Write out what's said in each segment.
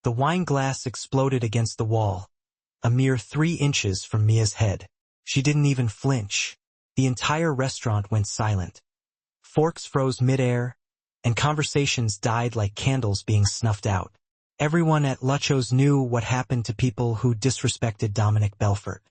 The wine glass exploded against the wall, a mere 3 inches from Mia's head. She didn't even flinch. The entire restaurant went silent. Forks froze midair, and conversations died like candles being snuffed out. Everyone at Lucho's knew what happened to people who disrespected Dominic Belfort.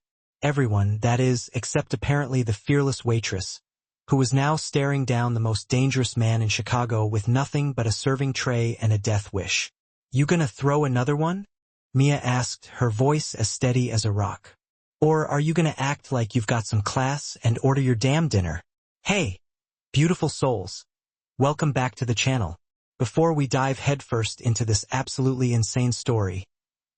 Everyone, that is, except apparently the fearless Waitress, who was now staring down the most dangerous man in Chicago with nothing but a serving tray and a death wish. "You gonna throw another one?" Mia asked, her voice as steady as a rock. "Or are you gonna act like you've got some class and order your damn dinner?" Hey, beautiful souls. Welcome back to the channel. Before we dive headfirst into this absolutely insane story,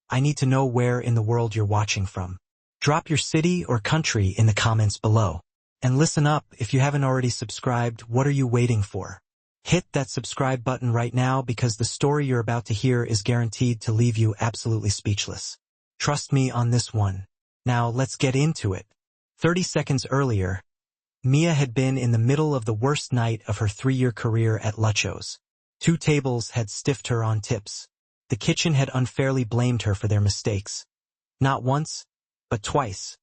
I need to know where in the world you're watching from. Drop your city or country in the comments below. And listen up, if you haven't already subscribed, what are you waiting for? Hit that subscribe button right now because the story you're about to hear is guaranteed to leave you absolutely speechless. Trust me on this one. Now let's get into it. 30 seconds earlier, Mia had been in the middle of the worst night of her 3-year career at Lucho's. 2 tables had stiffed her on tips. The kitchen had unfairly blamed her for their mistakes. Not once, but twice.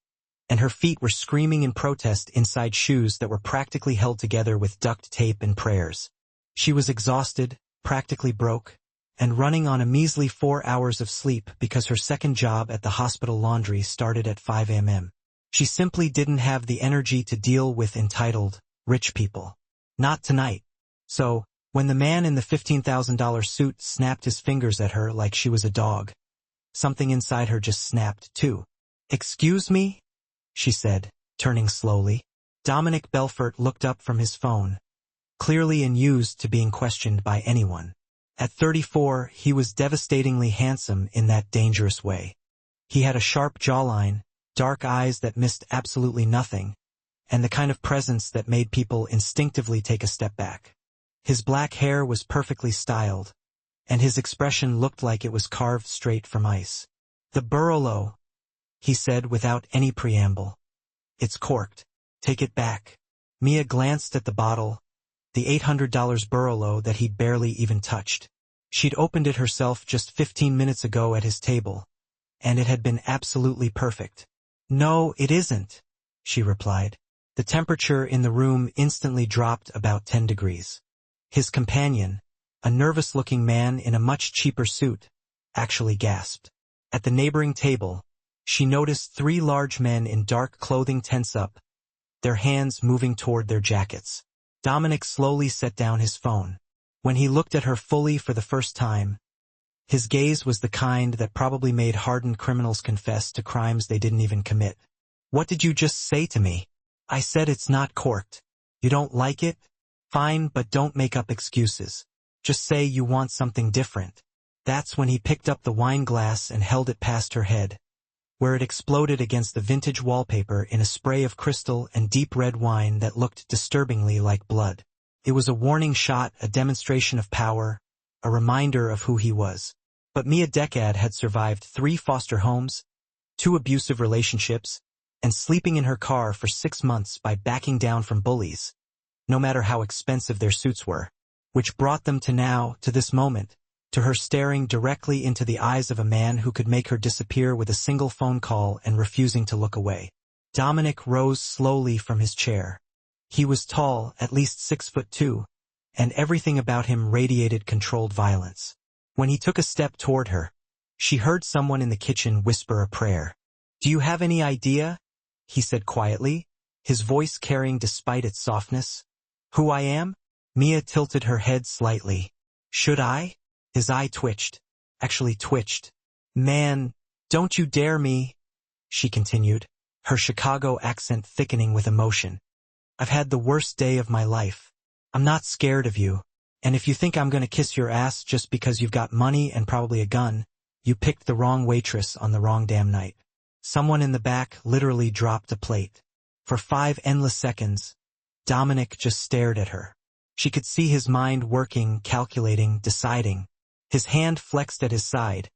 And her feet were screaming in protest inside shoes that were practically held together with duct tape and prayers. She was exhausted, practically broke, and running on a measly 4 hours of sleep because her second job at the hospital laundry started at 5 a.m. She simply didn't have the energy to deal with entitled, rich people. Not tonight. So, when the man in the $15,000 suit snapped his fingers at her like she was a dog, something inside her just snapped too. "Excuse me?" she said, turning slowly. Dominic Belfort looked up from his phone, clearly unused to being questioned by anyone. At 34, he was devastatingly handsome in that dangerous way. He had a sharp jawline, dark eyes that missed absolutely nothing, and the kind of presence that made people instinctively take a step back. His black hair was perfectly styled, and his expression looked like it was carved straight from ice. "The Barolo," he said without any preamble. "It's corked. Take it back." Mia glanced at the bottle, the $800 Barolo that he'd barely even touched. She'd opened it herself just 15 minutes ago at his table, and it had been absolutely perfect. "No, it isn't," she replied. The temperature in the room instantly dropped about 10 degrees. His companion, a nervous-looking man in a much cheaper suit, actually gasped. At the neighboring table, she noticed 3 large men in dark clothing tense up, their hands moving toward their jackets. Dominic slowly set down his phone. When he looked at her fully for the first time, his gaze was the kind that probably made hardened criminals confess to crimes they didn't even commit. "What did you just say to me?" "I said it's not corked. You don't like it? Fine, but don't make up excuses. Just say you want something different." That's when he picked up the wine glass and held it past her head, where it exploded against the vintage wallpaper in a spray of crystal and deep red wine that looked disturbingly like blood. It was a warning shot, a demonstration of power, a reminder of who he was. But Mia Decad had survived 3 foster homes, 2 abusive relationships, and sleeping in her car for 6 months by backing down from bullies, no matter how expensive their suits were, which brought them to this moment, to her staring directly into the eyes of a man who could make her disappear with a single phone call and refusing to look away. Dominic rose slowly from his chair. He was tall, at least 6'2", and everything about him radiated controlled violence. When he took a step toward her, she heard someone in the kitchen whisper a prayer. "Do you have any idea?" he said quietly, his voice carrying despite its softness. "Who I am?" Mia tilted her head slightly. "Should I?" His eye twitched. Actually twitched. "Man, don't you dare me," she continued, her Chicago accent thickening with emotion. "I've had the worst day of my life. I'm not scared of you. And if you think I'm gonna kiss your ass just because you've got money and probably a gun, you picked the wrong waitress on the wrong damn night." Someone in the back literally dropped a plate. For 5 endless seconds, Dominic just stared at her. She could see his mind working, calculating, deciding. His hand flexed at his side,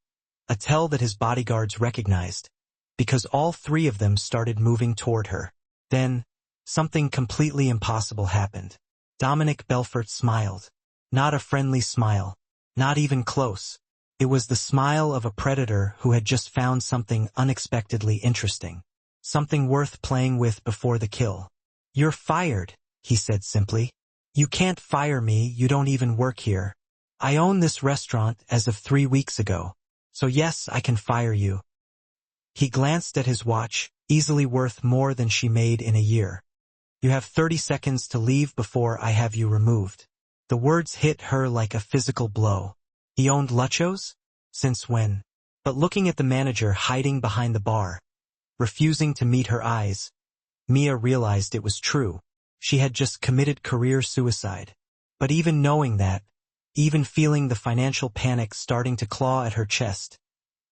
a tell that his bodyguards recognized, because all 3 of them started moving toward her. Then, something completely impossible happened. Dominic Belfort smiled. Not a friendly smile. Not even close. It was the smile of a predator who had just found something unexpectedly interesting. Something worth playing with before the kill. "You're fired," he said simply. "You can't fire me, you don't even work here. I own this restaurant as of 3 weeks ago. So yes, I can fire you." He glanced at his watch, easily worth more than she made in a year. "You have 30 seconds to leave before I have you removed." The words hit her like a physical blow. He owned Lucho's? Since when? But looking at the manager hiding behind the bar, refusing to meet her eyes, Mia realized it was true. She had just committed career suicide. But even knowing that, even feeling the financial panic starting to claw at her chest,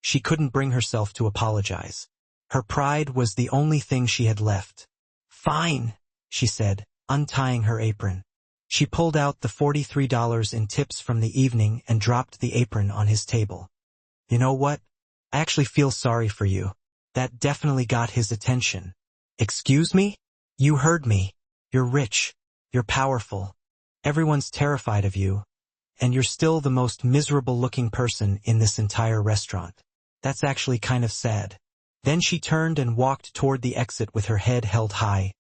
she couldn't bring herself to apologize. Her pride was the only thing she had left. "Fine," she said, untying her apron. She pulled out the $43 in tips from the evening and dropped the apron on his table. "You know what? I actually feel sorry for you." That definitely got his attention. "Excuse me? You heard me. You're rich. You're powerful. Everyone's terrified of you. And you're still the most miserable-looking person in this entire restaurant. That's actually kind of sad." Then she turned and walked toward the exit with her head held high,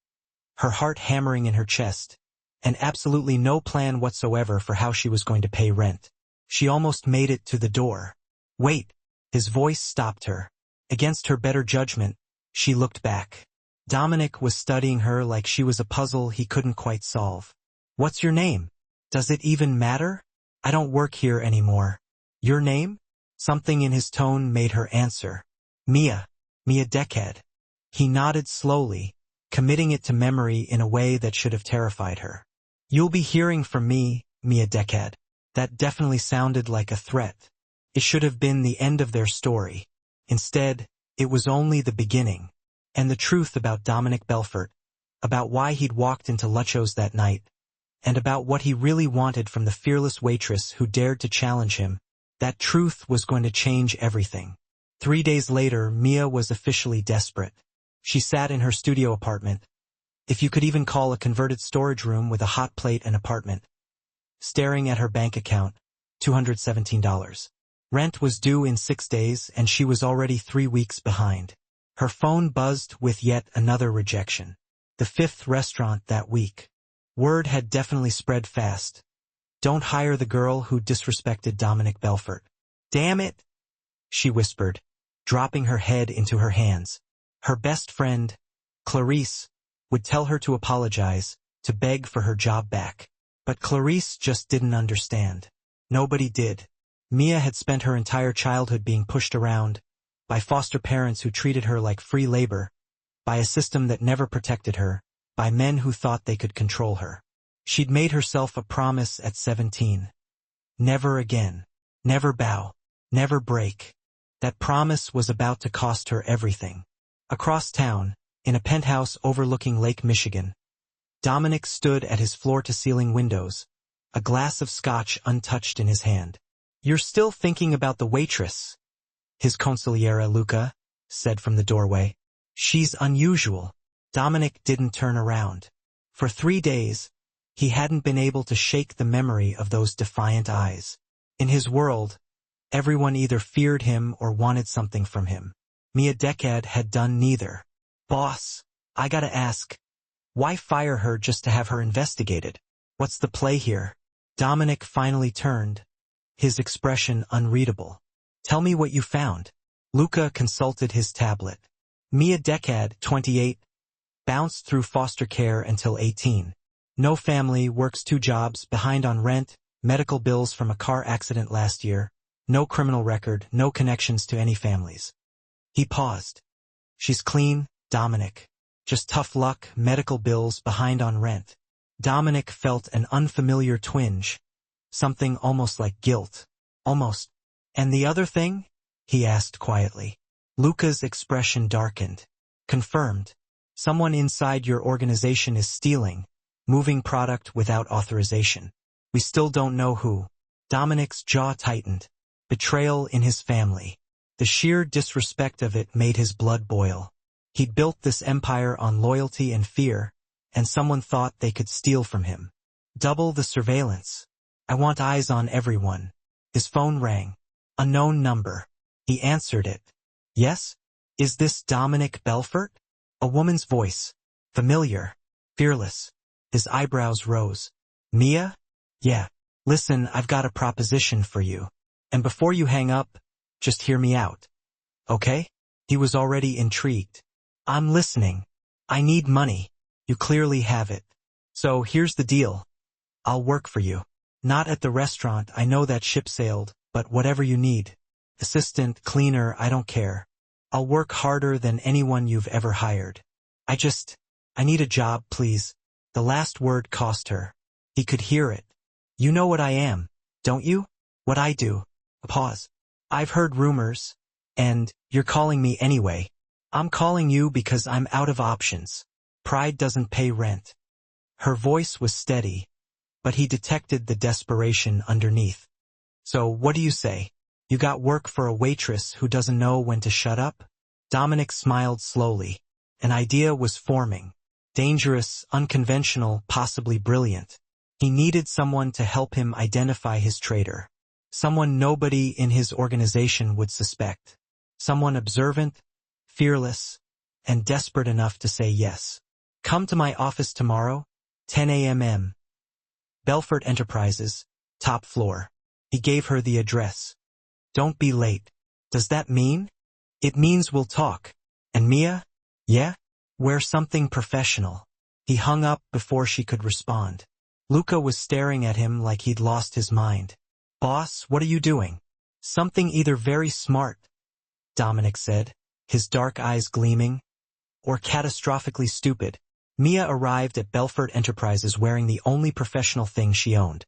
her heart hammering in her chest, and absolutely no plan whatsoever for how she was going to pay rent. She almost made it to the door. "Wait!" His voice stopped her. Against her better judgment, she looked back. Dominic was studying her like she was a puzzle he couldn't quite solve. "What's your name? Does it even matter? I don't work here anymore." "Your name?" Something in his tone made her answer. "Mia. Mia Decad." He nodded slowly, committing it to memory in a way that should have terrified her. "You'll be hearing from me, Mia Decad." That definitely sounded like a threat. It should have been the end of their story. Instead, it was only the beginning. And the truth about Dominic Belfort, about why he'd walked into Lucho's that night, and about what he really wanted from the fearless waitress who dared to challenge him, that truth was going to change everything. 3 days later, Mia was officially desperate. She sat in her studio apartment, if you could even call a converted storage room with a hot plate an apartment, staring at her bank account, $217. Rent was due in 6 days and she was already 3 weeks behind. Her phone buzzed with yet another rejection. The 5th restaurant that week. Word had definitely spread fast. "Don't hire the girl who disrespected Dominic Belfort." "Damn it," she whispered, dropping her head into her hands. Her best friend, Clarice, would tell her to apologize, to beg for her job back. But Clarice just didn't understand. Nobody did. Mia had spent her entire childhood being pushed around, by foster parents who treated her like free labor, by a system that never protected her, by men who thought they could control her. She'd made herself a promise at 17. Never again. Never bow. Never break. That promise was about to cost her everything. Across town, in a penthouse overlooking Lake Michigan, Dominic stood at his floor-to-ceiling windows, a glass of scotch untouched in his hand. "You're still thinking about the waitress," his consigliera Luca said from the doorway. "She's unusual." Dominic didn't turn around. For 3 days, he hadn't been able to shake the memory of those defiant eyes. In his world, everyone either feared him or wanted something from him. Mia Decad had done neither. "Boss, I gotta ask, why fire her just to have her investigated? What's the play here?" Dominic finally turned, his expression unreadable. "Tell me what you found." Luca consulted his tablet. Mia Decad, 28, bounced through foster care until 18. No family, works 2 jobs, behind on rent, medical bills from a car accident last year, no criminal record, no connections to any families. He paused. "She's clean, Dominic. Just tough luck, medical bills, behind on rent." Dominic felt an unfamiliar twinge, something almost like guilt. Almost. "And the other thing?" he asked quietly. Luca's expression darkened. "Confirmed. Someone inside your organization is stealing, moving product without authorization. We still don't know who." Dominic's jaw tightened. Betrayal in his family. The sheer disrespect of it made his blood boil. He'd built this empire on loyalty and fear, and someone thought they could steal from him. Double the surveillance. "I want eyes on everyone." His phone rang. Unknown number. He answered it. Yes? Is this Dominic Belfort? A woman's voice. Familiar. Fearless. His eyebrows rose. Mia? Yeah. Listen, I've got a proposition for you. And before you hang up, just hear me out. Okay? He was already intrigued. I'm listening. I need money. You clearly have it. So here's the deal. I'll work for you. Not at the restaurant, I know that ship sailed, but whatever you need. Assistant, cleaner, I don't care. I'll work harder than anyone you've ever hired. I need a job, please. The last word cost her. He could hear it. You know what I am, don't you? What I do. A pause. I've heard rumors, and you're calling me anyway. I'm calling you because I'm out of options. Pride doesn't pay rent. Her voice was steady, but he detected the desperation underneath. So what do you say? You got work for a waitress who doesn't know when to shut up? Dominic smiled slowly. An idea was forming. Dangerous, unconventional, possibly brilliant. He needed someone to help him identify his traitor. Someone nobody in his organization would suspect. Someone observant, fearless, and desperate enough to say yes. Come to my office tomorrow, 10 a.m. Belfort Enterprises, top floor. He gave her the address. Don't be late. Does that mean? It means we'll talk. And Mia? Yeah? Wear something professional. He hung up before she could respond. Luca was staring at him like he'd lost his mind. Boss, what are you doing? Something either very smart, Dominic said, his dark eyes gleaming, or catastrophically stupid. Mia arrived at Belfort Enterprises wearing the only professional thing she owned.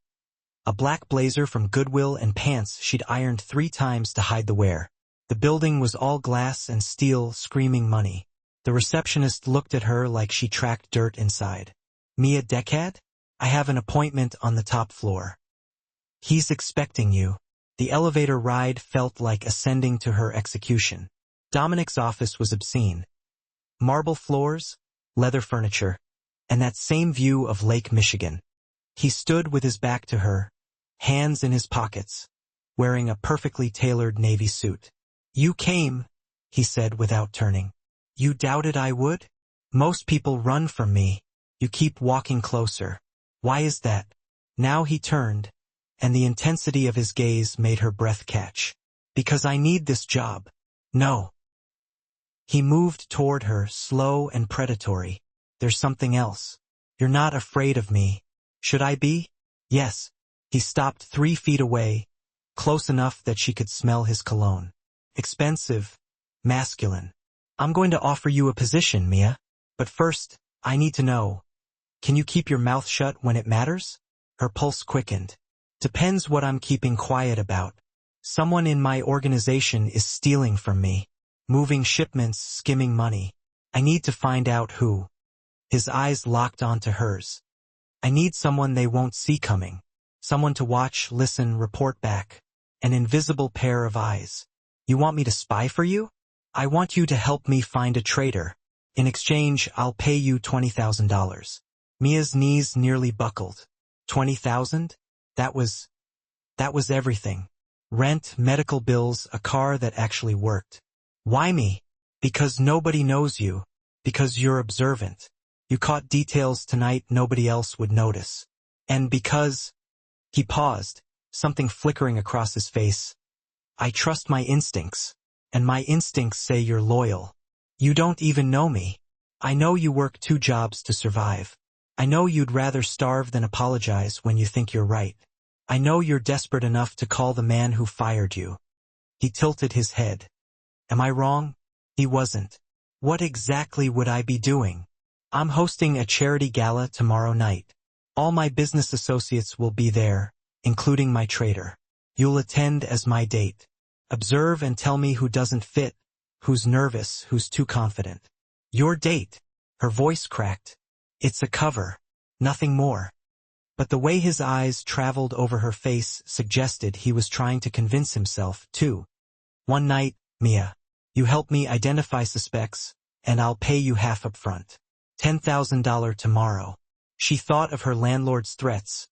A black blazer from Goodwill and pants she'd ironed 3 times to hide the wear. The building was all glass and steel, screaming money. The receptionist looked at her like she tracked dirt inside. Mia Decad? I have an appointment on the top floor. He's expecting you. The elevator ride felt like ascending to her execution. Dominic's office was obscene. Marble floors, leather furniture, and that same view of Lake Michigan. He stood with his back to her, hands in his pockets, wearing a perfectly tailored navy suit. You came, he said without turning. You doubted I would? Most people run from me. You keep walking closer. Why is that? Now he turned, and the intensity of his gaze made her breath catch. Because I need this job. No. He moved toward her, slow and predatory. There's something else. You're not afraid of me. Should I be? Yes. He stopped 3 feet away, close enough that she could smell his cologne. Expensive, masculine. I'm going to offer you a position, Mia. But first, I need to know. Can you keep your mouth shut when it matters? Her pulse quickened. Depends what I'm keeping quiet about. Someone in my organization is stealing from me. Moving shipments, skimming money. I need to find out who. His eyes locked onto hers. I need someone they won't see coming. Someone to watch, listen, report back. An invisible pair of eyes. You want me to spy for you? I want you to help me find a traitor. In exchange, I'll pay you $20,000. Mia's knees nearly buckled. 20,000? That was everything. Rent, medical bills, a car that actually worked. Why me? Because nobody knows you. Because you're observant. You caught details tonight nobody else would notice. And because... He paused, something flickering across his face. I trust my instincts. And my instincts say you're loyal. You don't even know me. I know you work 2 jobs to survive. I know you'd rather starve than apologize when you think you're right. I know you're desperate enough to call the man who fired you. He tilted his head. Am I wrong? He wasn't. What exactly would I be doing? I'm hosting a charity gala tomorrow night. All my business associates will be there, including my traitor. You'll attend as my date. Observe and tell me who doesn't fit, who's nervous, who's too confident. Your date. Her voice cracked. It's a cover. Nothing more. But the way his eyes traveled over her face suggested he was trying to convince himself, too. One night, Mia. You help me identify suspects, and I'll pay you half up front. $10,000 tomorrow. She thought of her landlord's threats,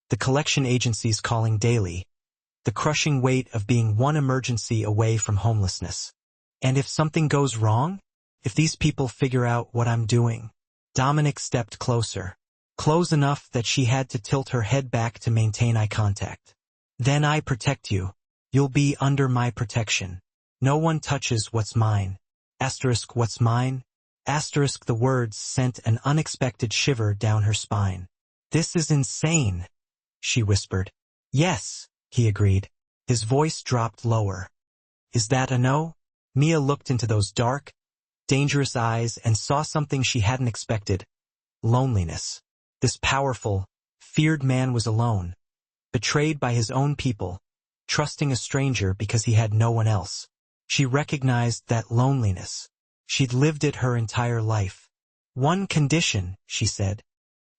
the collection agencies calling daily. the crushing weight of being one emergency away from homelessness. And if something goes wrong? If these people figure out what I'm doing? Dominic stepped closer, close enough that she had to tilt her head back to maintain eye contact. Then I protect you. You'll be under my protection. No one touches what's mine. Asterisk what's mine? Asterisk the words sent an unexpected shiver down her spine. This is insane, she whispered. Yes, he agreed. His voice dropped lower. Is that a no? Mia looked into those dark, dangerous eyes and saw something she hadn't expected. Loneliness. This powerful, feared man was alone, betrayed by his own people, trusting a stranger because he had no one else. She recognized that loneliness. She'd lived it her entire life. One condition, she said.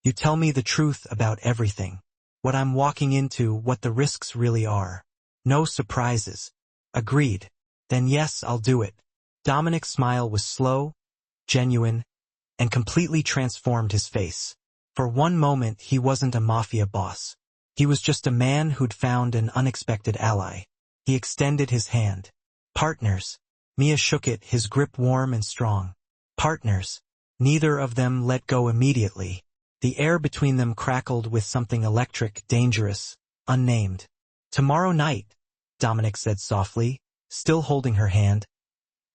You tell me the truth about everything. What I'm walking into, what the risks really are. No surprises. Agreed. Then yes, I'll do it. Dominic's smile was slow, genuine, and completely transformed his face. For one moment, he wasn't a mafia boss. He was just a man who'd found an unexpected ally. He extended his hand. Partners. Mia shook it, his grip warm and strong. Partners. Neither of them let go immediately. The air between them crackled with something electric, dangerous, unnamed. Tomorrow night, Dominic said softly, still holding her hand.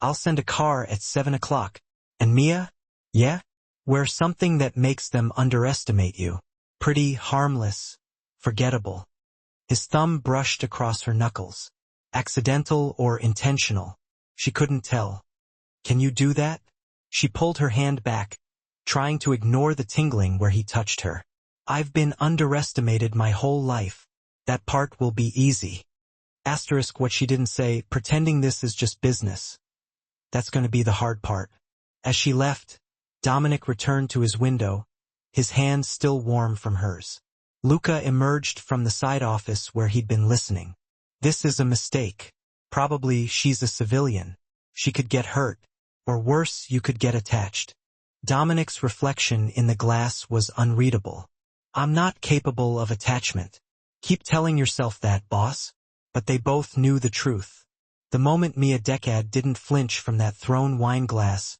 I'll send a car at 7 o'clock. And Mia? Yeah? Wear something that makes them underestimate you. Pretty, harmless, forgettable. His thumb brushed across her knuckles. Accidental or intentional? She couldn't tell. Can you do that? She pulled her hand back, trying to ignore the tingling where he touched her. I've been underestimated my whole life. That part will be easy. Asterisk what she didn't say, pretending this is just business. That's going to be the hard part. As she left, Dominic returned to his window, his hand still warm from hers. Luca emerged from the side office where he'd been listening. This is a mistake. Probably she's a civilian. She could get hurt. Or worse, you could get attached. Dominic's reflection in the glass was unreadable. I'm not capable of attachment. Keep telling yourself that, boss. But they both knew the truth. The moment Mia Decad didn't flinch from that thrown wine glass,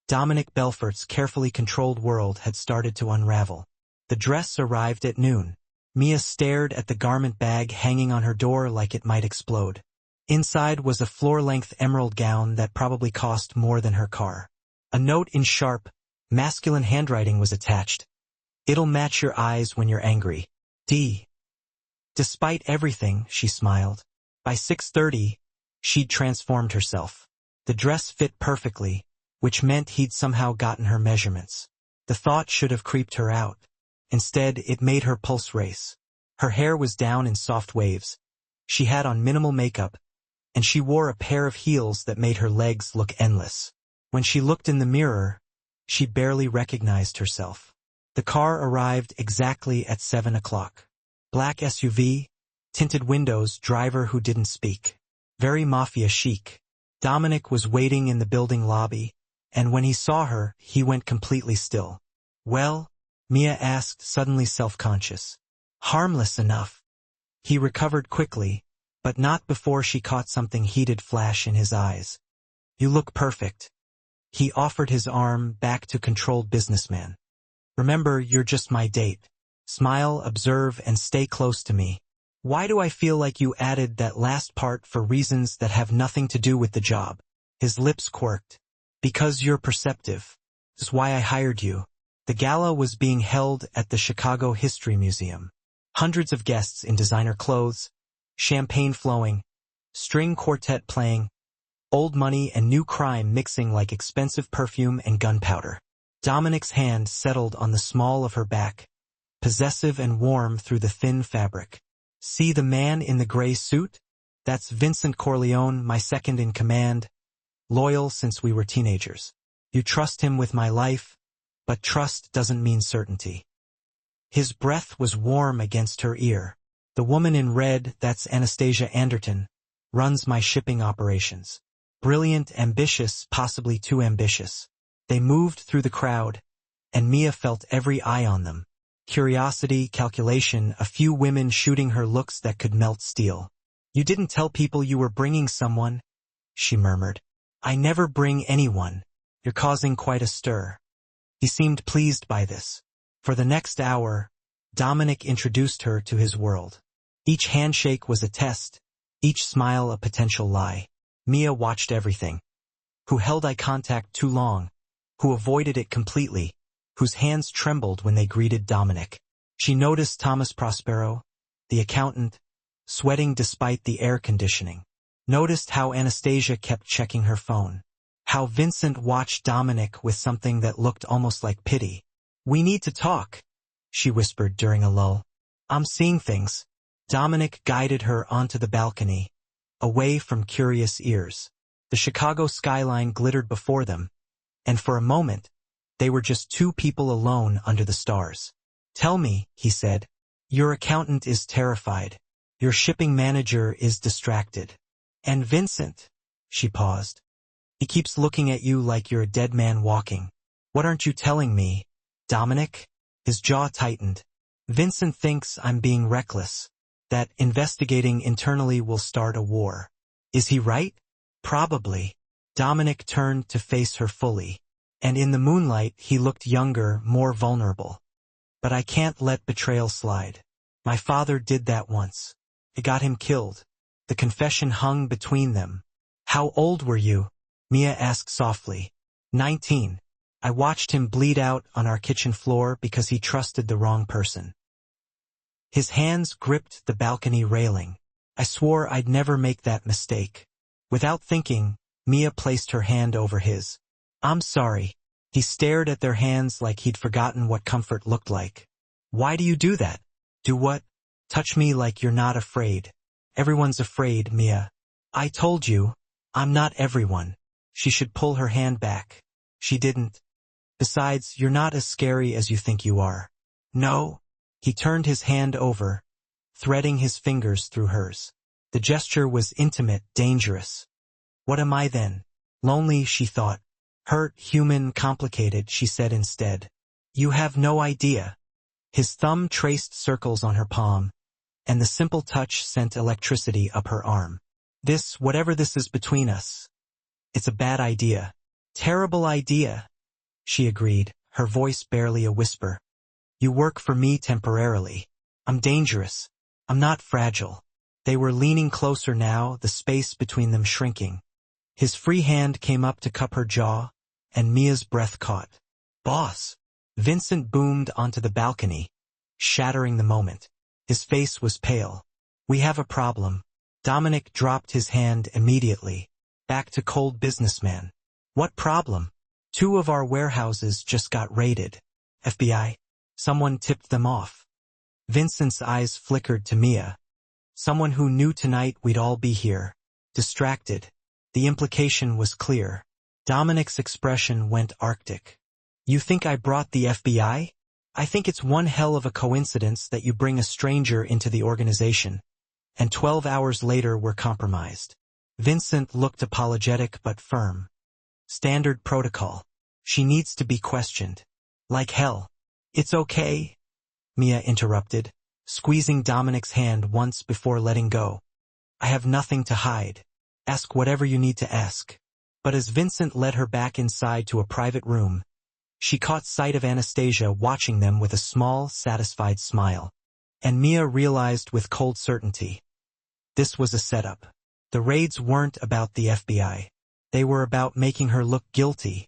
Dominic Belfort's carefully controlled world had started to unravel. The dress arrived at noon. Mia stared at the garment bag hanging on her door like it might explode. Inside was a floor-length emerald gown that probably cost more than her car. A note in sharp, masculine handwriting was attached. It'll match your eyes when you're angry. D. Despite everything, she smiled. By 6:30, she'd transformed herself. The dress fit perfectly, which meant he'd somehow gotten her measurements. The thought should have creeped her out. Instead, it made her pulse race. Her hair was down in soft waves. She had on minimal makeup, and she wore a pair of heels that made her legs look endless. When she looked in the mirror, she barely recognized herself. The car arrived exactly at 7 o'clock. Black SUV, tinted windows, driver who didn't speak. Very mafia chic. Dominic was waiting in the building lobby, and when he saw her, he went completely still. Well? Mia asked, suddenly self-conscious. Harmless enough. He recovered quickly, but not before she caught something heated flash in his eyes. You look perfect. He offered his arm back to controlled businessman. Remember, you're just my date. Smile, observe, and stay close to me. Why do I feel like you added that last part for reasons that have nothing to do with the job? His lips quirked. Because you're perceptive. That's why I hired you. The gala was being held at the Chicago History Museum. Hundreds of guests in designer clothes, champagne flowing, string quartet playing, old money and new crime mixing like expensive perfume and gunpowder. Dominic's hand settled on the small of her back, possessive and warm through the thin fabric. See the man in the gray suit? That's Vincent Corleone, my second in command, loyal since we were teenagers. You trust him with my life, but trust doesn't mean certainty. His breath was warm against her ear. The woman in red, that's Anastasia Anderton, runs my shipping operations. Brilliant, ambitious, possibly too ambitious. They moved through the crowd, and Mia felt every eye on them. Curiosity, calculation, a few women shooting her looks that could melt steel. You didn't tell people you were bringing someone, she murmured. I never bring anyone. You're causing quite a stir. He seemed pleased by this. For the next hour, Dominic introduced her to his world. Each handshake was a test, each smile a potential lie. Mia watched everything. Who held eye contact too long, who avoided it completely, whose hands trembled when they greeted Dominic. She noticed Thomas Prospero, the accountant, sweating despite the air conditioning. Noticed how Anastasia kept checking her phone. How Vincent watched Dominic with something that looked almost like pity. We need to talk, she whispered during a lull. I'm seeing things. Dominic guided her onto the balcony, away from curious ears. The Chicago skyline glittered before them, and for a moment, they were just two people alone under the stars. Tell me, he said. Your accountant is terrified. Your shipping manager is distracted. And Vincent, she paused. He keeps looking at you like you're a dead man walking. What aren't you telling me, Dominic? His jaw tightened. Vincent thinks I'm being reckless, that investigating internally will start a war. Is he right? Probably. Dominic turned to face her fully, and in the moonlight he looked younger, more vulnerable. But I can't let betrayal slide. My father did that once. It got him killed. The confession hung between them. How old were you? Mia asked softly. 19. I watched him bleed out on our kitchen floor because he trusted the wrong person. His hands gripped the balcony railing. I swore I'd never make that mistake. Without thinking, Mia placed her hand over his. I'm sorry. He stared at their hands like he'd forgotten what comfort looked like. Why do you do that? Do what? Touch me like you're not afraid. Everyone's afraid, Mia. I told you, I'm not everyone. She should pull her hand back. She didn't. Besides, you're not as scary as you think you are. No. He turned his hand over, threading his fingers through hers. The gesture was intimate, dangerous. What am I then? Lonely, she thought. Hurt, human, complicated, she said instead. You have no idea. His thumb traced circles on her palm, and the simple touch sent electricity up her arm. This, whatever this is between us, it's a bad idea. Terrible idea, she agreed, her voice barely a whisper. You work for me temporarily. I'm dangerous. I'm not fragile. They were leaning closer now, the space between them shrinking. His free hand came up to cup her jaw, and Mia's breath caught. Boss! Vincent boomed onto the balcony, shattering the moment. His face was pale. We have a problem. Dominic dropped his hand immediately, back to cold businessman. What problem? 2 of our warehouses just got raided. FBI. Someone tipped them off. Vincent's eyes flickered to Mia. Someone who knew tonight we'd all be here. Distracted. The implication was clear. Dominic's expression went arctic. You think I brought the FBI? I think it's one hell of a coincidence that you bring a stranger into the organization. And 12 hours later we're compromised. Vincent looked apologetic but firm. Standard protocol. She needs to be questioned. Like hell. It's okay, Mia interrupted, squeezing Dominic's hand once before letting go. I have nothing to hide. Ask whatever you need to ask. But as Vincent led her back inside to a private room, she caught sight of Anastasia watching them with a small, satisfied smile. And Mia realized with cold certainty. This was a setup. The raids weren't about the FBI. They were about making her look guilty,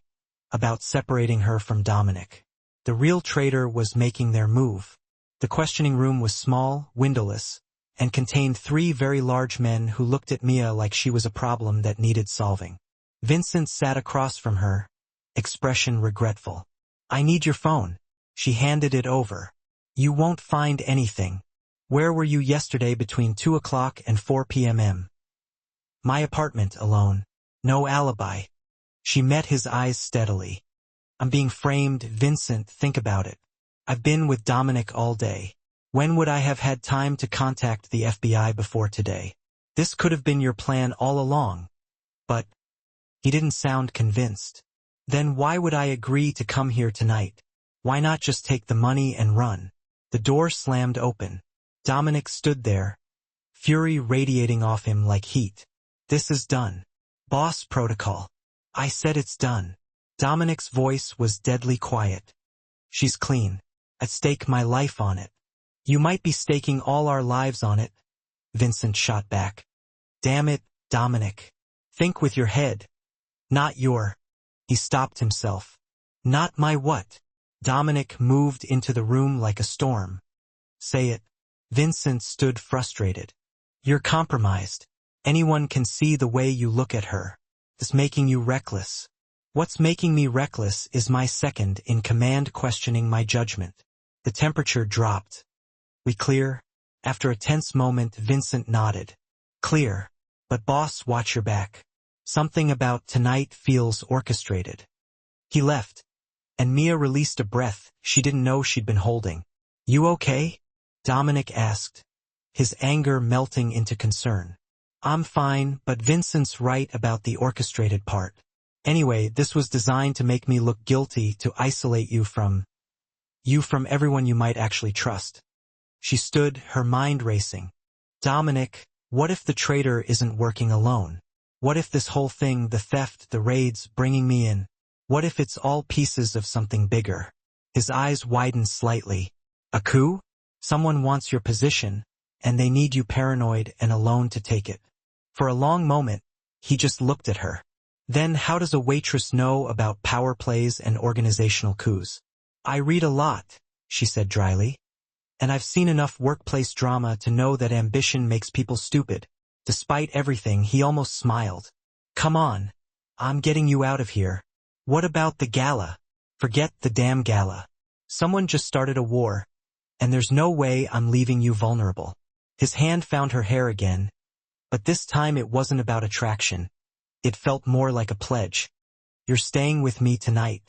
about separating her from Dominic. The real traitor was making their move. The questioning room was small, windowless, and contained 3 very large men who looked at Mia like she was a problem that needed solving. Vincent sat across from her, expression regretful. I need your phone. She handed it over. You won't find anything. Where were you yesterday between 2 o'clock and 4 p.m.? My apartment, alone. No alibi. She met his eyes steadily. I'm being framed, Vincent, think about it. I've been with Dominic all day. When would I have had time to contact the FBI before today? This could have been your plan all along. But he didn't sound convinced. Then why would I agree to come here tonight? Why not just take the money and run? The door slammed open. Dominic stood there, fury radiating off him like heat. This is done. Boss protocol. I said it's done. Dominic's voice was deadly quiet. She's clean. I'd stake my life on it. You might be staking all our lives on it, Vincent shot back. Damn it, Dominic. Think with your head. Not your. He stopped himself. Not my what? Dominic moved into the room like a storm. Say it. Vincent stood frustrated. You're compromised. Anyone can see the way you look at her. It's making you reckless. What's making me reckless is my second in command questioning my judgment. The temperature dropped. We clear? After a tense moment, Vincent nodded. Clear. But boss, watch your back. Something about tonight feels orchestrated. He left, and Mia released a breath she didn't know she'd been holding. You okay? Dominic asked, his anger melting into concern. I'm fine, but Vincent's right about the orchestrated part. Anyway, this was designed to make me look guilty, to isolate you from everyone you might actually trust. She stood, her mind racing. Dominic, what if the traitor isn't working alone? What if this whole thing, the theft, the raids, bringing me in, what if it's all pieces of something bigger? His eyes widened slightly. A coup? Someone wants your position, and they need you paranoid and alone to take it. For a long moment, he just looked at her. Then how does a waitress know about power plays and organizational coups? I read a lot, she said dryly. And I've seen enough workplace drama to know that ambition makes people stupid. Despite everything, he almost smiled. Come on. I'm getting you out of here. What about the gala? Forget the damn gala. Someone just started a war, and there's no way I'm leaving you vulnerable. His hand found her hair again, but this time it wasn't about attraction. It felt more like a pledge. You're staying with me tonight.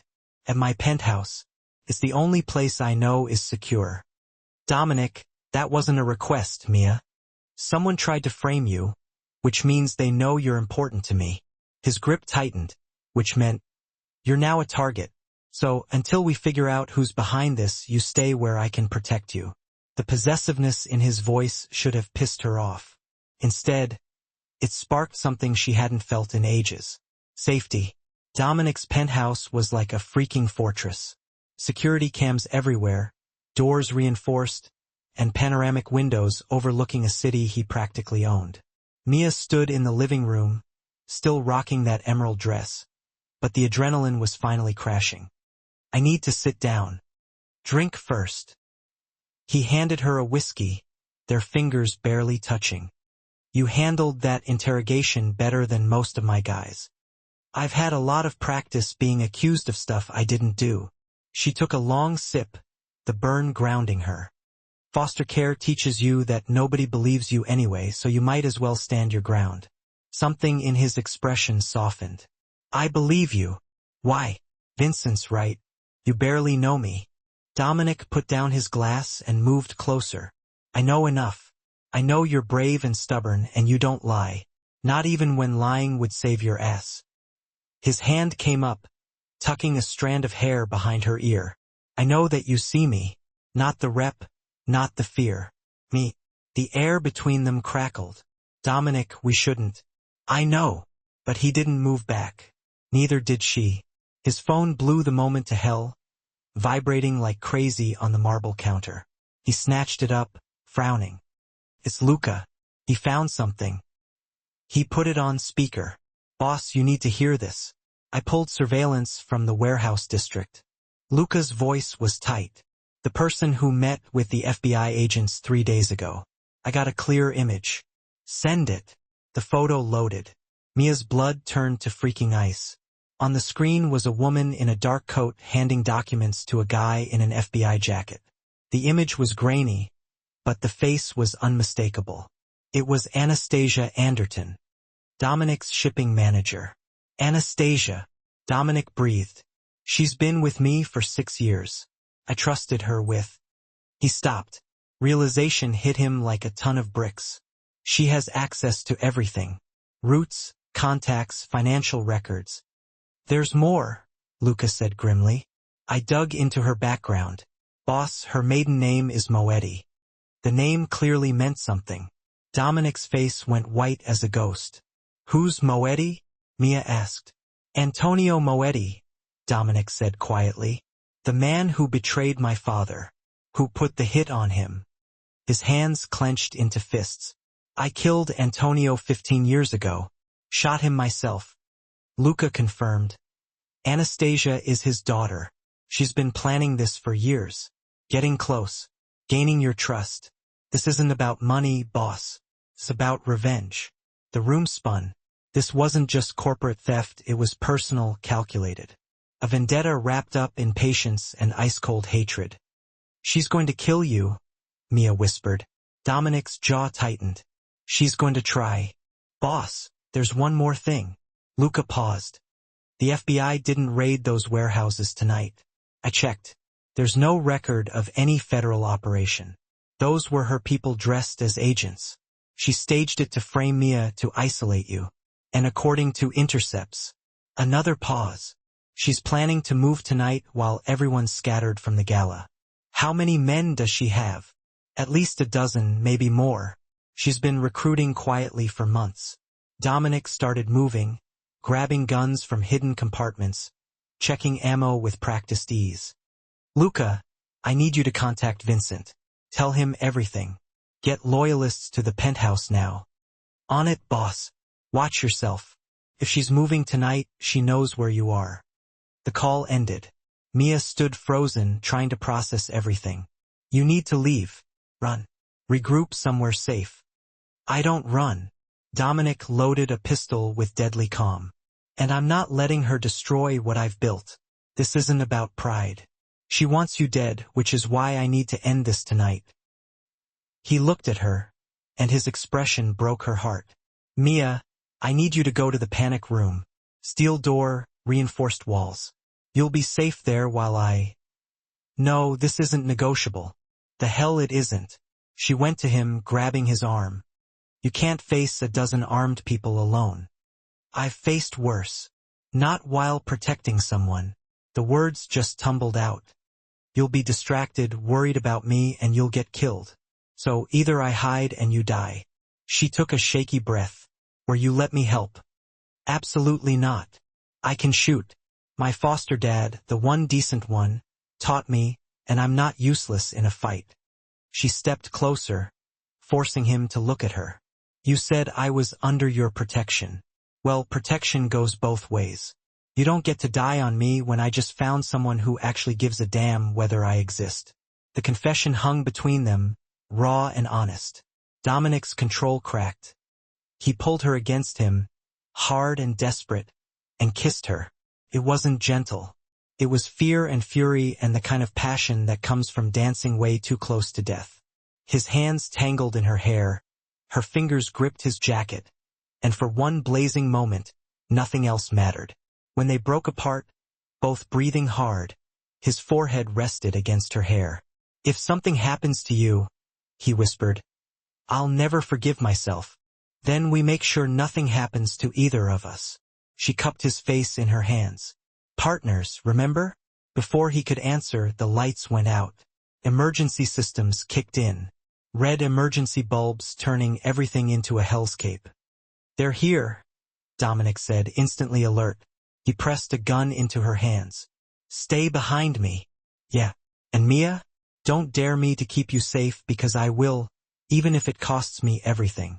At my penthouse. It's the only place I know is secure. Dominic, that wasn't a request, Mia. Someone tried to frame you, which means they know you're important to me. His grip tightened, which meant, you're now a target. So, until we figure out who's behind this, you stay where I can protect you. The possessiveness in his voice should have pissed her off. Instead, it sparked something she hadn't felt in ages. Safety. Dominic's penthouse was like a freaking fortress. Security cams everywhere, doors reinforced, and panoramic windows overlooking a city he practically owned. Mia stood in the living room, still rocking that emerald dress, but the adrenaline was finally crashing. I need to sit down. Drink first. He handed her a whiskey, their fingers barely touching. You handled that interrogation better than most of my guys. I've had a lot of practice being accused of stuff I didn't do. She took a long sip, the burn grounding her. Foster care teaches you that nobody believes you anyway, so you might as well stand your ground. Something in his expression softened. I believe you. Why? Vincent's right. You barely know me. Dominic put down his glass and moved closer. I know enough. I know you're brave and stubborn, and you don't lie. Not even when lying would save your ass. His hand came up, tucking a strand of hair behind her ear. I know that you see me. Not the rep, not the fear. Me. The air between them crackled. Dominic, we shouldn't. I know. But he didn't move back. Neither did she. His phone blew the moment to hell, vibrating like crazy on the marble counter. He snatched it up, frowning. It's Luca. He found something. He put it on speaker. Boss, you need to hear this. I pulled surveillance from the warehouse district. Luca's voice was tight. The person who met with the FBI agents 3 days ago. I got a clear image. Send it. The photo loaded. Mia's blood turned to freaking ice. On the screen was a woman in a dark coat handing documents to a guy in an FBI jacket. The image was grainy, but the face was unmistakable. It was Anastasia Anderton, Dominic's shipping manager. Anastasia. Dominic breathed. She's been with me for 6 years. I trusted her with. He stopped. Realization hit him like a ton of bricks. She has access to everything. Routes, contacts, financial records. There's more, Luca said grimly. I dug into her background. Boss, her maiden name is Moetti. The name clearly meant something. Dominic's face went white as a ghost. Who's Moetti? Mia asked. Antonio Moetti, Dominic said quietly. The man who betrayed my father. Who put the hit on him. His hands clenched into fists. I killed Antonio 15 years ago. Shot him myself. Luca confirmed. Anastasia is his daughter. She's been planning this for years. Getting close. Gaining your trust. This isn't about money, boss. It's about revenge. The room spun. This wasn't just corporate theft, it was personal, calculated. A vendetta wrapped up in patience and ice-cold hatred. She's going to kill you, Mia whispered. Dominic's jaw tightened. She's going to try. Boss, there's one more thing. Luca paused. The FBI didn't raid those warehouses tonight. I checked. There's no record of any federal operation. Those were her people dressed as agents. She staged it to frame Mia to isolate you. And according to intercepts. Another pause. She's planning to move tonight while everyone's scattered from the gala. How many men does she have? At least a dozen, maybe more. She's been recruiting quietly for months. Dominic started moving, grabbing guns from hidden compartments, checking ammo with practiced ease. Luca, I need you to contact Vincent. Tell him everything. Get loyalists to the penthouse now. On it, boss. Watch yourself. If she's moving tonight, she knows where you are. The call ended. Mia stood frozen, trying to process everything. You need to leave. Run. Regroup somewhere safe. I don't run. Dominic loaded a pistol with deadly calm. And I'm not letting her destroy what I've built. This isn't about pride. She wants you dead, which is why I need to end this tonight. He looked at her, and his expression broke her heart. Mia, I need you to go to the panic room. Steel door, reinforced walls. You'll be safe there while I... No, this isn't negotiable. The hell it isn't. She went to him, grabbing his arm. You can't face a dozen armed people alone. I've faced worse. Not while protecting someone. The words just tumbled out. You'll be distracted, worried about me, and you'll get killed. So either I hide and you die. She took a shaky breath. Or you let me help. Absolutely not. I can shoot. My foster dad, the one decent one, taught me, and I'm not useless in a fight. She stepped closer, forcing him to look at her. You said I was under your protection. Well, protection goes both ways. You don't get to die on me when I just found someone who actually gives a damn whether I exist. The confession hung between them, raw and honest. Dominic's control cracked. He pulled her against him, hard and desperate, and kissed her. It wasn't gentle. It was fear and fury and the kind of passion that comes from dancing way too close to death. His hands tangled in her hair, her fingers gripped his jacket, and for one blazing moment, nothing else mattered. When they broke apart, both breathing hard, his forehead rested against her hair. If something happens to you, he whispered, I'll never forgive myself. Then we make sure nothing happens to either of us. She cupped his face in her hands. Partners, remember? Before he could answer, the lights went out. Emergency systems kicked in. Red emergency bulbs turning everything into a hellscape. They're here, Dominic said, instantly alert. He pressed a gun into her hands. Stay behind me. Yeah. And Mia? Don't dare me to keep you safe because I will, even if it costs me everything.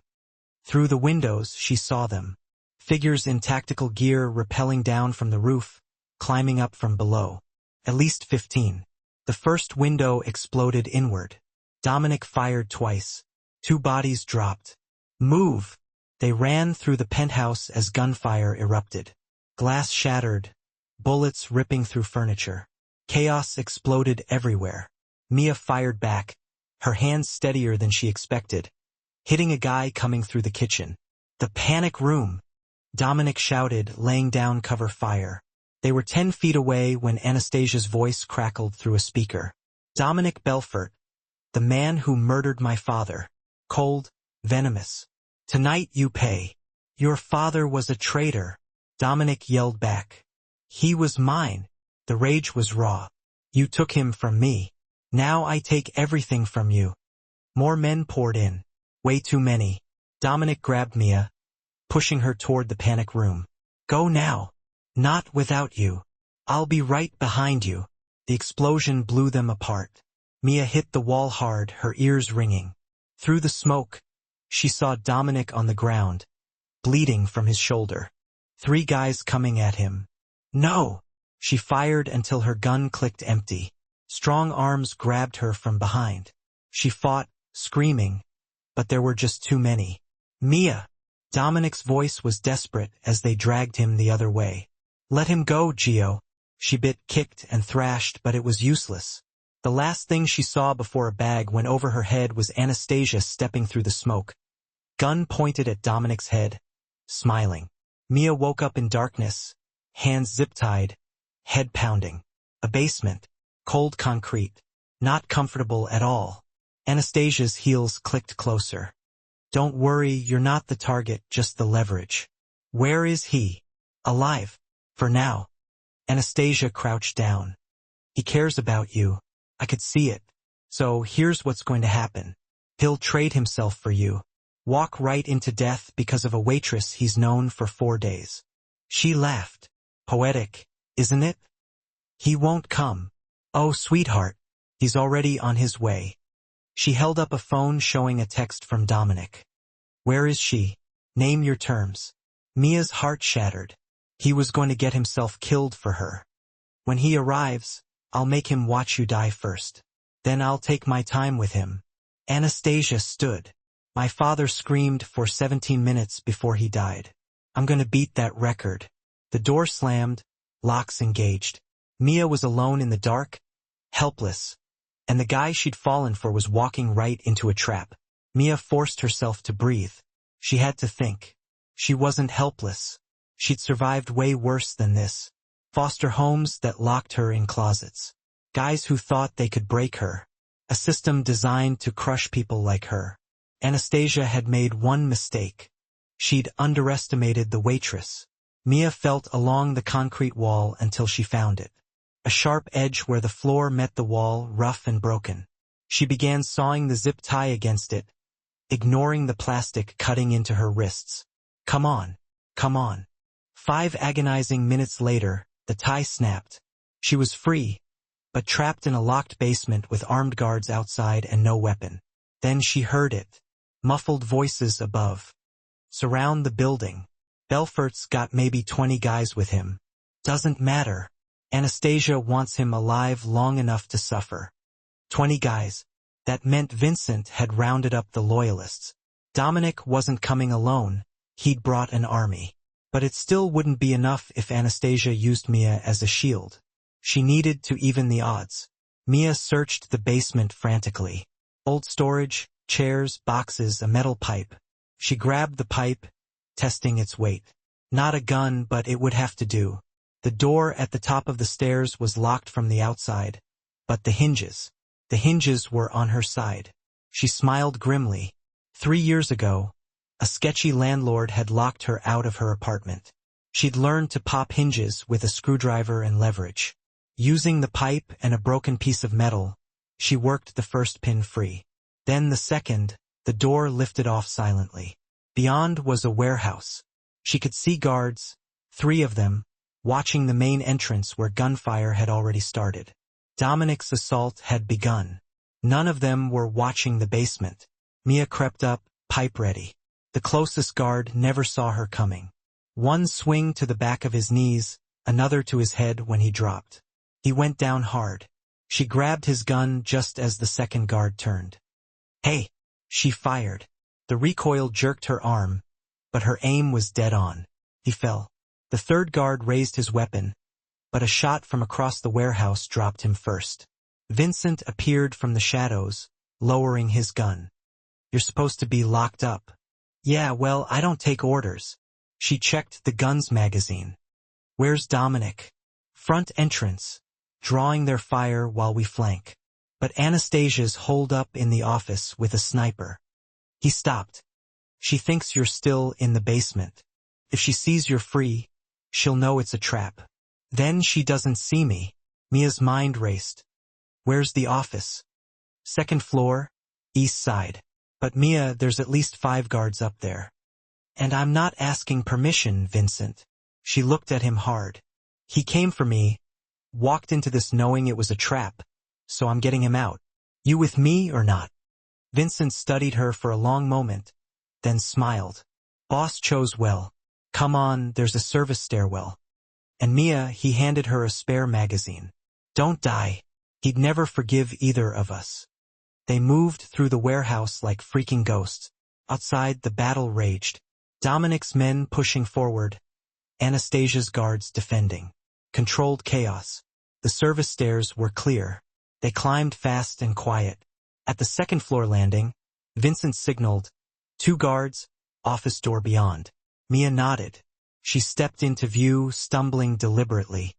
Through the windows, she saw them. Figures in tactical gear rappelling down from the roof, climbing up from below. At least 15. The first window exploded inward. Dominic fired twice. 2 bodies dropped. Move! They ran through the penthouse as gunfire erupted. Glass shattered, bullets ripping through furniture. Chaos exploded everywhere. Mia fired back, her hands steadier than she expected, hitting a guy coming through the kitchen. The panic room! Dominic shouted, laying down cover fire. They were 10 feet away when Anastasia's voice crackled through a speaker. Dominic Belfort, the man who murdered my father. Cold, venomous. Tonight you pay. Your father was a traitor. Dominic yelled back. He was mine. The rage was raw. You took him from me. Now I take everything from you. More men poured in. Way too many. Dominic grabbed Mia, pushing her toward the panic room. Go now. Not without you. I'll be right behind you. The explosion blew them apart. Mia hit the wall hard, her ears ringing. Through the smoke, she saw Dominic on the ground, bleeding from his shoulder. 3 guys coming at him. No! She fired until her gun clicked empty. Strong arms grabbed her from behind. She fought, screaming, but there were just too many. Mia! Dominic's voice was desperate as they dragged him the other way. Let him go, Gio. She bit, kicked, and thrashed, but it was useless. The last thing she saw before a bag went over her head was Anastasia stepping through the smoke. Gun pointed at Dominic's head, smiling. Mia woke up in darkness, hands zip-tied, head pounding. A basement, cold concrete, not comfortable at all. Anastasia's heels clicked closer. Don't worry, you're not the target, just the leverage. Where is he? Alive. For now. Anastasia crouched down. He cares about you. I could see it. So here's what's going to happen. He'll trade himself for you. Walk right into death because of a waitress he's known for 4 days. She laughed. Poetic, isn't it? He won't come. Oh, sweetheart. He's already on his way. She held up a phone showing a text from Dominic. Where is she? Name your terms. Mia's heart shattered. He was going to get himself killed for her. When he arrives, I'll make him watch you die first. Then I'll take my time with him. Anastasia stood. My father screamed for 17 minutes before he died. I'm going to beat that record. The door slammed, locks engaged. Mia was alone in the dark, helpless, and the guy she'd fallen for was walking right into a trap. Mia forced herself to breathe. She had to think. She wasn't helpless. She'd survived way worse than this. Foster homes that locked her in closets. Guys who thought they could break her. A system designed to crush people like her. Anastasia had made one mistake. She'd underestimated the waitress. Mia felt along the concrete wall until she found it. A sharp edge where the floor met the wall, rough and broken. She began sawing the zip tie against it, ignoring the plastic cutting into her wrists. Come on, come on. 5 agonizing minutes later, the tie snapped. She was free, but trapped in a locked basement with armed guards outside and no weapon. Then she heard it. Muffled voices above. Surround the building. Belfort's got maybe 20 guys with him. Doesn't matter. Anastasia wants him alive long enough to suffer. 20 guys. That meant Vincent had rounded up the loyalists. Dominic wasn't coming alone. He'd brought an army. But it still wouldn't be enough if Anastasia used Mia as a shield. She needed to even the odds. Mia searched the basement frantically. Old storage, chairs, boxes, a metal pipe. She grabbed the pipe, testing its weight. Not a gun, but it would have to do. The door at the top of the stairs was locked from the outside, but the hinges were on her side. She smiled grimly. 3 years ago, a sketchy landlord had locked her out of her apartment. She'd learned to pop hinges with a screwdriver and leverage. Using the pipe and a broken piece of metal, she worked the first pin free. Then the second, the door lifted off silently. Beyond was a warehouse. She could see guards, 3 of them, watching the main entrance where gunfire had already started. Dominic's assault had begun. None of them were watching the basement. Mia crept up, pipe ready. The closest guard never saw her coming. One swing to the back of his knees, another to his head when he dropped. He went down hard. She grabbed his gun just as the second guard turned. Hey! She fired. The recoil jerked her arm, but her aim was dead on. He fell. The third guard raised his weapon, but a shot from across the warehouse dropped him first. Vincent appeared from the shadows, lowering his gun. You're supposed to be locked up. Yeah, well, I don't take orders. She checked the gun's magazine. Where's Dominic? Front entrance, drawing their fire while we flank. But Anastasia's holed up in the office with a sniper. He stopped. She thinks you're still in the basement. If she sees you're free, she'll know it's a trap. Then she doesn't see me. Mia's mind raced. Where's the office? 2nd floor, east side. But Mia, there's at least 5 guards up there. And I'm not asking permission, Vincent. She looked at him hard. He came for me, walked into this knowing it was a trap, so I'm getting him out. You with me or not? Vincent studied her for a long moment, then smiled. Boss chose well. Come on, there's a service stairwell. And Mia, he handed her a spare magazine. Don't die. He'd never forgive either of us. They moved through the warehouse like freaking ghosts. Outside, the battle raged. Dominic's men pushing forward, Anastasia's guards defending. Controlled chaos. The service stairs were clear. They climbed fast and quiet. At the second-floor landing, Vincent signaled, 2 guards, office door beyond. Mia nodded. She stepped into view, stumbling deliberately.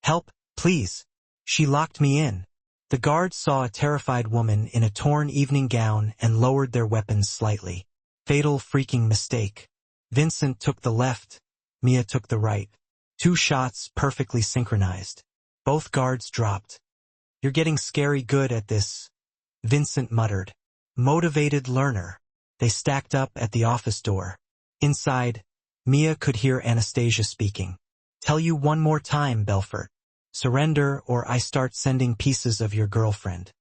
Help, please. She locked me in. The guards saw a terrified woman in a torn evening gown and lowered their weapons slightly. Fatal freaking mistake. Vincent took the left, Mia took the right. 2 shots perfectly synchronized. Both guards dropped. You're getting scary good at this, Vincent muttered. Motivated learner. They stacked up at the office door. Inside, Mia could hear Anastasia speaking. Tell you one more time, Belfort. Surrender or I start sending pieces of your girlfriend.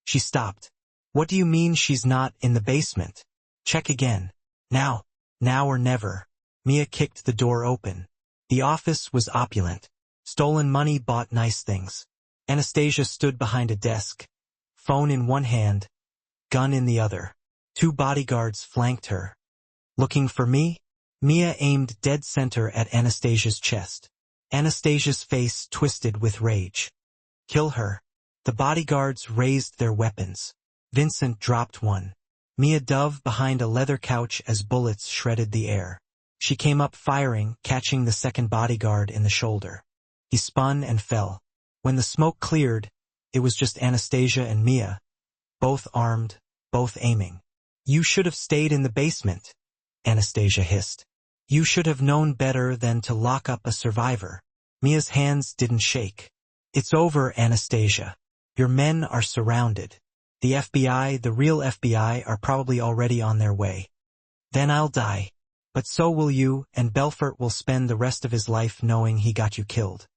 She stopped. What do you mean she's not in the basement? Check again. Now or never. Mia kicked the door open. The office was opulent. Stolen money bought nice things. Anastasia stood behind a desk, phone in one hand, gun in the other. 2 bodyguards flanked her. Looking for me? Mia aimed dead center at Anastasia's chest. Anastasia's face twisted with rage. Kill her. The bodyguards raised their weapons. Vincent dropped one. Mia dove behind a leather couch as bullets shredded the air. She came up firing, catching the second bodyguard in the shoulder. He spun and fell. When the smoke cleared, it was just Anastasia and Mia, both armed, both aiming. You should have stayed in the basement, Anastasia hissed. You should have known better than to lock up a survivor. Mia's hands didn't shake. It's over, Anastasia. Your men are surrounded. The FBI, the real FBI, are probably already on their way. Then I'll die. But so will you, and Belfort will spend the rest of his life knowing he got you killed.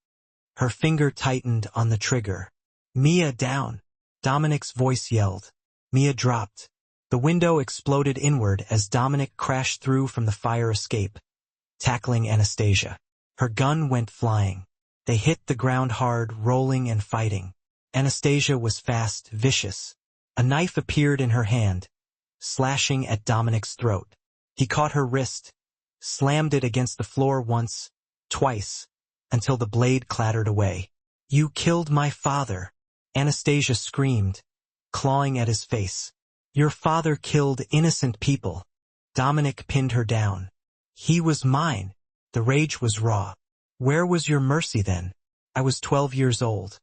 Her finger tightened on the trigger. Mia, down. Dominic's voice yelled. Mia dropped. The window exploded inward as Dominic crashed through from the fire escape, tackling Anastasia. Her gun went flying. They hit the ground hard, rolling and fighting. Anastasia was fast, vicious. A knife appeared in her hand, slashing at Dominic's throat. He caught her wrist, slammed it against the floor once, twice, until the blade clattered away. You killed my father, Anastasia screamed, clawing at his face. Your father killed innocent people. Dominic pinned her down. He was mine. The rage was raw. Where was your mercy then? I was 12 years old.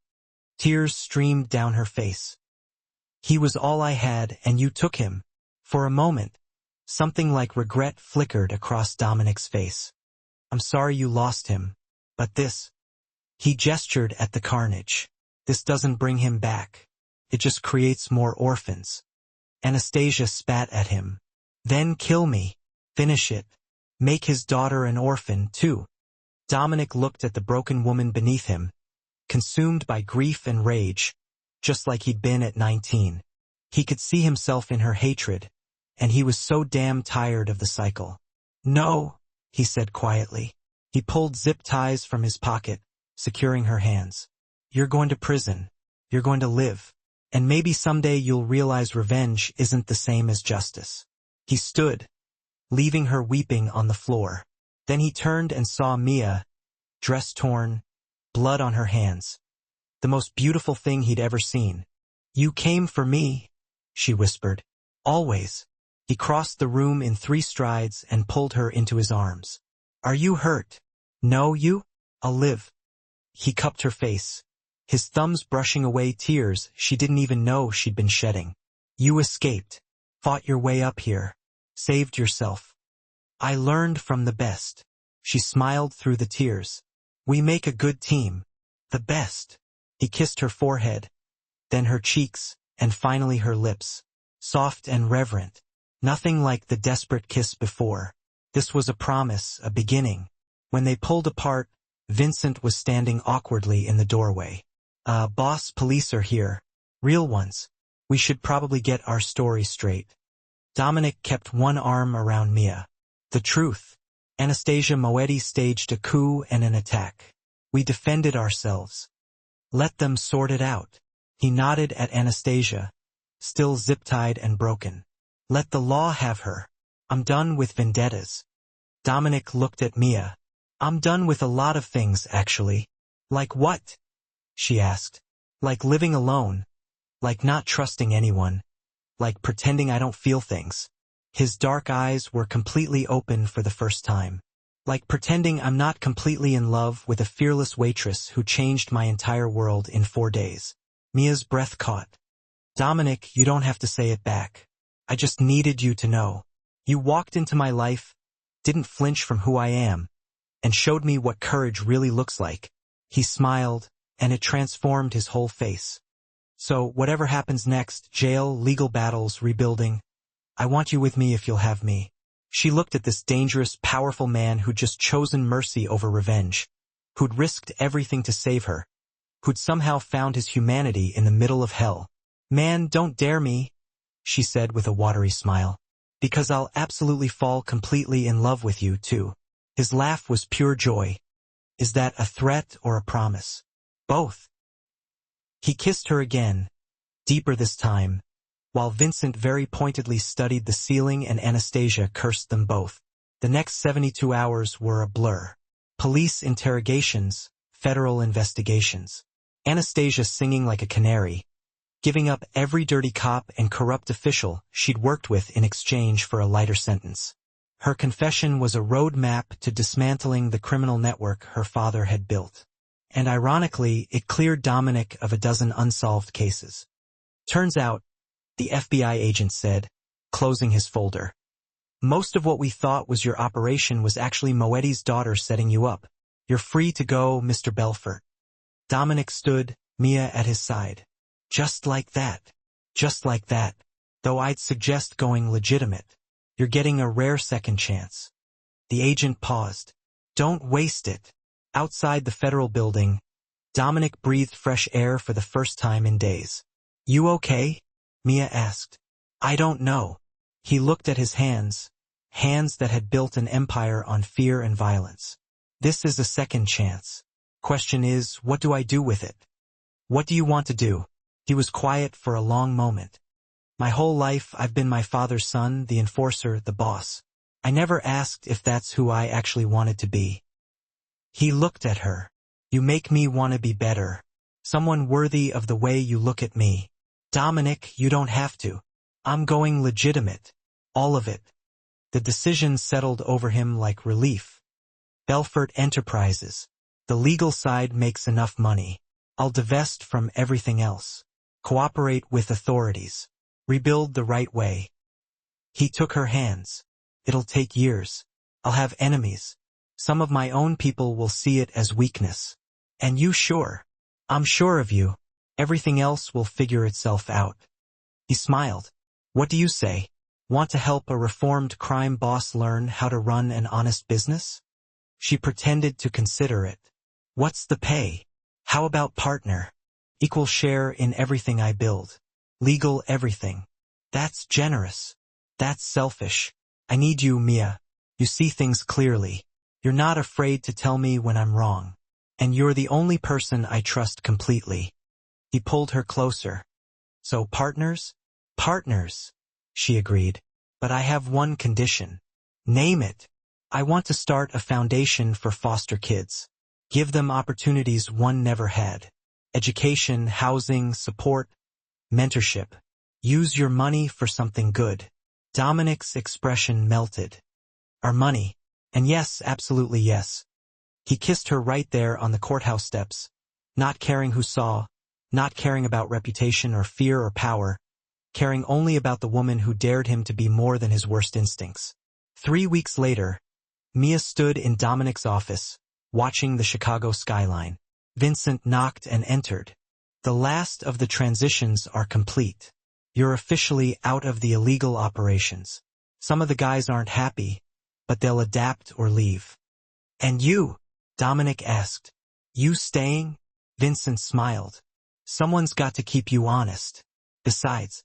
Tears streamed down her face. He was all I had, and you took him. For a moment, something like regret flickered across Dominic's face. I'm sorry you lost him, but this... He gestured at the carnage. This doesn't bring him back. It just creates more orphans. Anastasia spat at him. Then kill me. Finish it. Make his daughter an orphan, too. Dominic looked at the broken woman beneath him, consumed by grief and rage, just like he'd been at 19. He could see himself in her hatred, and he was so damn tired of the cycle. No, he said quietly. He pulled zip ties from his pocket, securing her hands. You're going to prison. You're going to live. And maybe someday you'll realize revenge isn't the same as justice. He stood, leaving her weeping on the floor. Then he turned and saw Mia, dress torn, blood on her hands. The most beautiful thing he'd ever seen. You came for me, she whispered. Always. He crossed the room in 3 strides and pulled her into his arms. Are you hurt? No, you? I'll live. He cupped her face, his thumbs brushing away tears she didn't even know she'd been shedding. You escaped, fought your way up here, saved yourself. I learned from the best. She smiled through the tears. We make a good team. The best. He kissed her forehead, then her cheeks, and finally her lips, soft and reverent. Nothing like the desperate kiss before. This was a promise, a beginning. When they pulled apart, Vincent was standing awkwardly in the doorway. Boss, police are here. Real ones. We should probably get our story straight. Dominic kept one arm around Mia. The truth. Anastasia Moetti staged a coup and an attack. We defended ourselves. Let them sort it out. He nodded at Anastasia, still zip-tied and broken. Let the law have her. I'm done with vendettas. Dominic looked at Mia. I'm done with a lot of things, actually. Like what? She asked. Like living alone. Like not trusting anyone. Like pretending I don't feel things. His dark eyes were completely open for the first time. Like pretending I'm not completely in love with a fearless waitress who changed my entire world in 4 days. Mia's breath caught. Dominic, you don't have to say it back. I just needed you to know. You walked into my life, didn't flinch from who I am, and showed me what courage really looks like. He smiled, and it transformed his whole face. So, whatever happens next, jail, legal battles, rebuilding, I want you with me if you'll have me. She looked at this dangerous, powerful man who'd just chosen mercy over revenge, who'd risked everything to save her, who'd somehow found his humanity in the middle of hell. Man, don't dare me, she said with a watery smile, because I'll absolutely fall completely in love with you, too. His laugh was pure joy. Is that a threat or a promise? Both. He kissed her again, deeper this time, while Vincent very pointedly studied the ceiling and Anastasia cursed them both. The next 72 hours were a blur. Police interrogations, federal investigations. Anastasia singing like a canary, giving up every dirty cop and corrupt official she'd worked with in exchange for a lighter sentence. Her confession was a roadmap to dismantling the criminal network her father had built. And ironically, it cleared Dominic of a dozen unsolved cases. Turns out, the FBI agent said, closing his folder. Most of what we thought was your operation was actually Moetti's daughter setting you up. You're free to go, Mr. Belfort. Dominic stood, Mia at his side. Just like that. Just like that. Though I'd suggest going legitimate. You're getting a rare second chance. The agent paused. Don't waste it. Outside the federal building, Dominic breathed fresh air for the first time in days. You okay? Mia asked. I don't know. He looked at his hands, hands that had built an empire on fear and violence. This is a second chance. Question is, what do I do with it? What do you want to do? He was quiet for a long moment. My whole life I've been my father's son, the enforcer, the boss. I never asked if that's who I actually wanted to be. He looked at her. You make me want to be better. Someone worthy of the way you look at me. Dominic, you don't have to. I'm going legitimate. All of it. The decision settled over him like relief. Belfort Enterprises. The legal side makes enough money. I'll divest from everything else. Cooperate with authorities. Rebuild the right way. He took her hands. It'll take years. I'll have enemies. Some of my own people will see it as weakness. And you sure? I'm sure of you. Everything else will figure itself out. He smiled. What do you say? Want to help a reformed crime boss learn how to run an honest business? She pretended to consider it. What's the pay? How about partner? Equal share in everything I build. Legal everything. That's generous. That's selfish. I need you, Mia. You see things clearly. You're not afraid to tell me when I'm wrong. And you're the only person I trust completely. He pulled her closer. So partners? Partners, she agreed. But I have one condition. Name it. I want to start a foundation for foster kids. Give them opportunities one never had. Education, housing, support, mentorship. Use your money for something good. Dominic's expression melted. Our money. And yes, absolutely yes. He kissed her right there on the courthouse steps, not caring who saw, not caring about reputation or fear or power, caring only about the woman who dared him to be more than his worst instincts. 3 weeks later, Mia stood in Dominic's office, watching the Chicago skyline. Vincent knocked and entered. The last of the transitions are complete. You're officially out of the illegal operations. Some of the guys aren't happy, but they'll adapt or leave. And you? Dominic asked. You staying? Vincent smiled. Someone's got to keep you honest. Besides,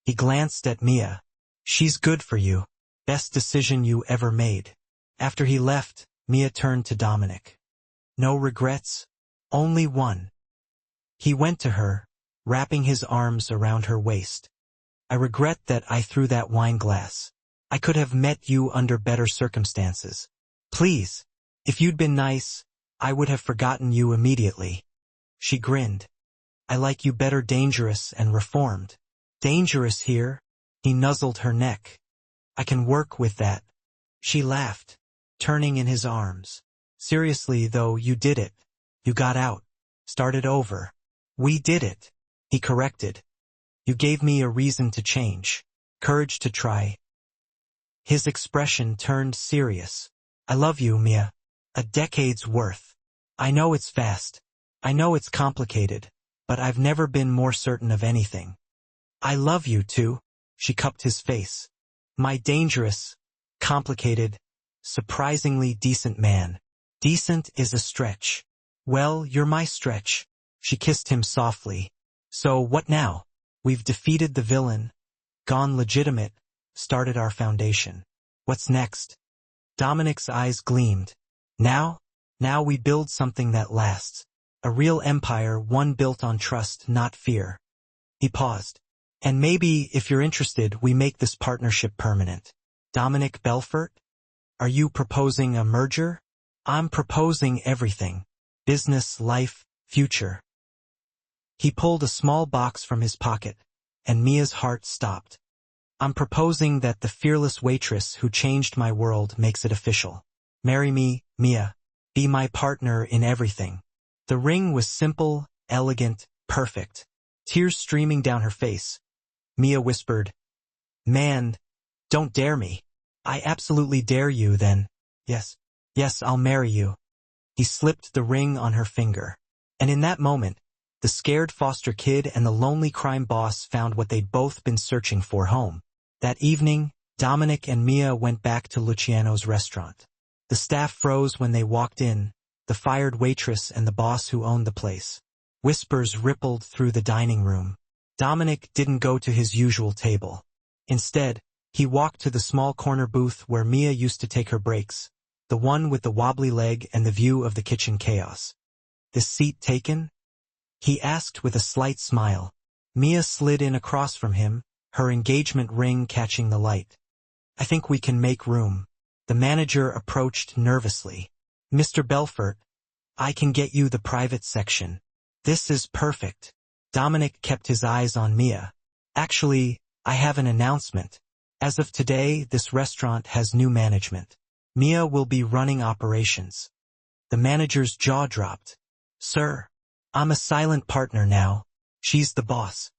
he glanced at Mia. She's good for you. Best decision you ever made. After he left, Mia turned to Dominic. No regrets? Only one. He went to her, wrapping his arms around her waist. I regret that I threw that wine glass. I could have met you under better circumstances. Please, if you'd been nice, I would have forgotten you immediately. She grinned. I like you better dangerous and reformed. Dangerous here? He nuzzled her neck. I can work with that. She laughed, turning in his arms. Seriously though, you did it. You got out. Started over. We did it. He corrected. You gave me a reason to change. Courage to try. His expression turned serious. I love you, Mia. A decade's worth. I know it's fast. I know it's complicated, but I've never been more certain of anything. I love you too. She cupped his face. My dangerous, complicated, surprisingly decent man. Decent is a stretch. Well, you're my stretch. She kissed him softly. So what now? We've defeated the villain, gone legitimate, started our foundation. What's next? Dominic's eyes gleamed. Now we build something that lasts. A real empire, one built on trust, not fear. He paused. And maybe, if you're interested, we make this partnership permanent. Dominic Belfort? Are you proposing a merger? I'm proposing everything. Business, life, future. He pulled a small box from his pocket, and Mia's heart stopped. I'm proposing that the fearless waitress who changed my world makes it official. Marry me, Mia. Be my partner in everything. The ring was simple, elegant, perfect. Tears streaming down her face. Mia whispered, Man, don't dare me. I absolutely dare you then. Yes, I'll marry you. He slipped the ring on her finger. And in that moment, the scared foster kid and the lonely crime boss found what they'd both been searching for: home. That evening, Dominic and Mia went back to Luciano's restaurant. The staff froze when they walked in, the fired waitress and the boss who owned the place. Whispers rippled through the dining room. Dominic didn't go to his usual table. Instead, he walked to the small corner booth where Mia used to take her breaks, the one with the wobbly leg and the view of the kitchen chaos. This seat taken? He asked with a slight smile. Mia slid in across from him, her engagement ring catching the light. I think we can make room. The manager approached nervously. Mr. Belfort, I can get you the private section. This is perfect. Dominic kept his eyes on Mia. Actually, I have an announcement. As of today, this restaurant has new management. Mia will be running operations. The manager's jaw dropped. Sir, I'm a silent partner now. She's the boss.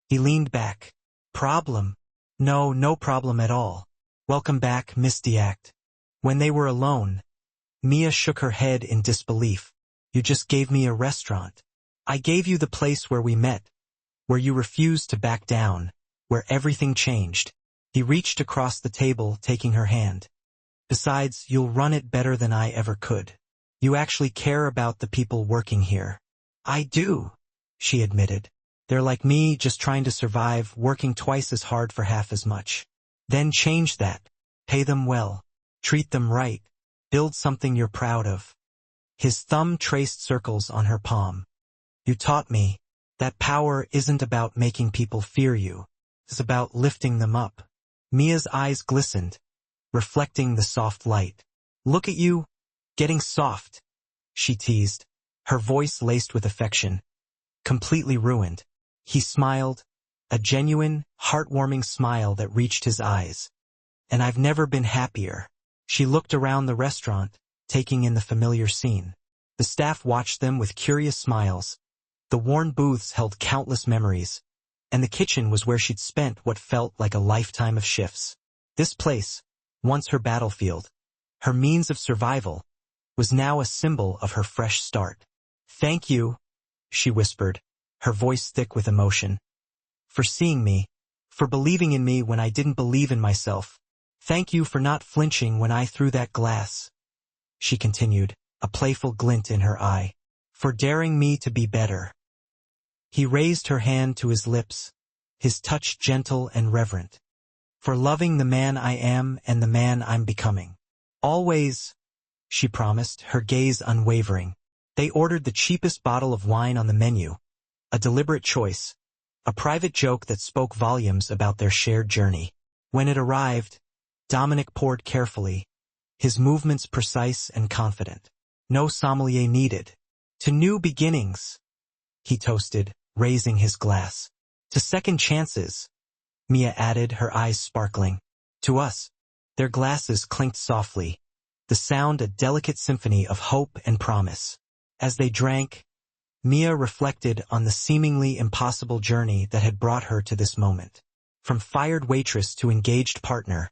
He leaned back. Problem? No problem at all. Welcome back, Miss Diact. When they were alone, Mia shook her head in disbelief. You just gave me a restaurant. I gave you the place where we met, where you refused to back down, where everything changed. He reached across the table, taking her hand. Besides, you'll run it better than I ever could. You actually care about the people working here. I do, she admitted. They're like me, just trying to survive, working twice as hard for half as much. Then change that. Pay them well. Treat them right. Build something you're proud of. His thumb traced circles on her palm. You taught me that power isn't about making people fear you. It's about lifting them up. Mia's eyes glistened, reflecting the soft light. Look at you, getting soft, she teased, her voice laced with affection. Completely ruined. He smiled, a genuine, heartwarming smile that reached his eyes. And I've never been happier. She looked around the restaurant, taking in the familiar scene. The staff watched them with curious smiles. The worn booths held countless memories, and the kitchen was where she'd spent what felt like a lifetime of shifts. This place, once her battlefield, her means of survival, was now a symbol of her fresh start. Thank you, she whispered, her voice thick with emotion. For seeing me, for believing in me when I didn't believe in myself, Thank you for not flinching when I threw that glass, she continued, a playful glint in her eye. For daring me to be better. He raised her hand to his lips, his touch gentle and reverent. For loving the man I am and the man I'm becoming. Always, she promised, her gaze unwavering. They ordered the cheapest bottle of wine on the menu, a deliberate choice, a private joke that spoke volumes about their shared journey. When it arrived, Dominic poured carefully, his movements precise and confident. No sommelier needed. To new beginnings, he toasted, raising his glass. To second chances, Mia added, her eyes sparkling. To us. Their glasses clinked softly, the sound a delicate symphony of hope and promise. As they drank, Mia reflected on the seemingly impossible journey that had brought her to this moment. From fired waitress to engaged partner,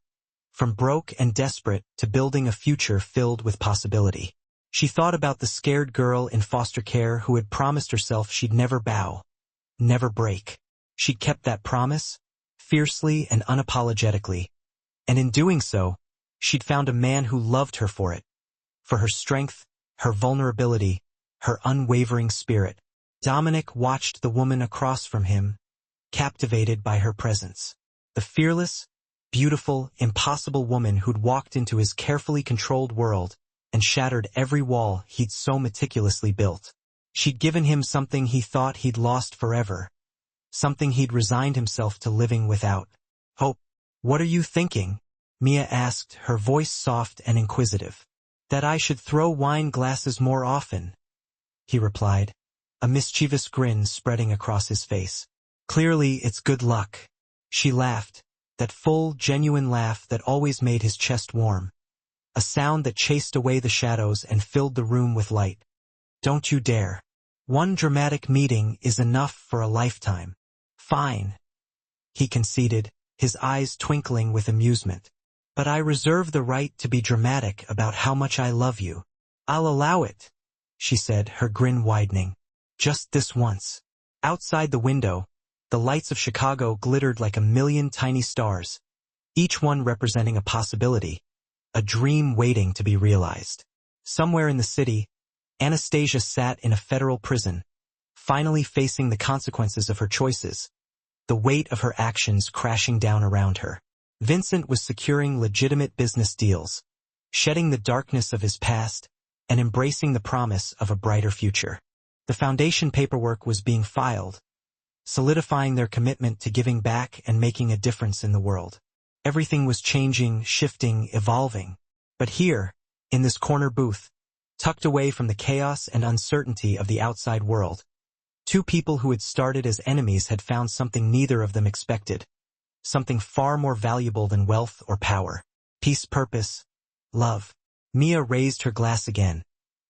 from broke and desperate to building a future filled with possibility. She thought about the scared girl in foster care who had promised herself she'd never bow, never break. She'd kept that promise, fiercely and unapologetically, and in doing so, she'd found a man who loved her for it, for her strength, her vulnerability, her unwavering spirit. Dominic watched the woman across from him, captivated by her presence. The fearless, beautiful, impossible woman who'd walked into his carefully controlled world and shattered every wall he'd so meticulously built. She'd given him something he thought he'd lost forever, something he'd resigned himself to living without. Hope. What are you thinking? Mia asked, her voice soft and inquisitive. That I should throw wine glasses more often, he replied, a mischievous grin spreading across his face. Clearly it's good luck. She laughed, that full, genuine laugh that always made his chest warm. A sound that chased away the shadows and filled the room with light. Don't you dare. One dramatic meeting is enough for a lifetime. Fine, he conceded, his eyes twinkling with amusement. But I reserve the right to be dramatic about how much I love you. I'll allow it, she said, her grin widening. Just this once. Outside the window, the lights of Chicago glittered like a million tiny stars, each one representing a possibility, a dream waiting to be realized. Somewhere in the city, Anastasia sat in a federal prison, finally facing the consequences of her choices, the weight of her actions crashing down around her. Vincent was securing legitimate business deals, shedding the darkness of his past, and embracing the promise of a brighter future. The foundation paperwork was being filed, solidifying their commitment to giving back and making a difference in the world. Everything was changing, shifting, evolving. But here, in this corner booth, tucked away from the chaos and uncertainty of the outside world, two people who had started as enemies had found something neither of them expected, something far more valuable than wealth or power. Peace, purpose, love. Mia raised her glass again,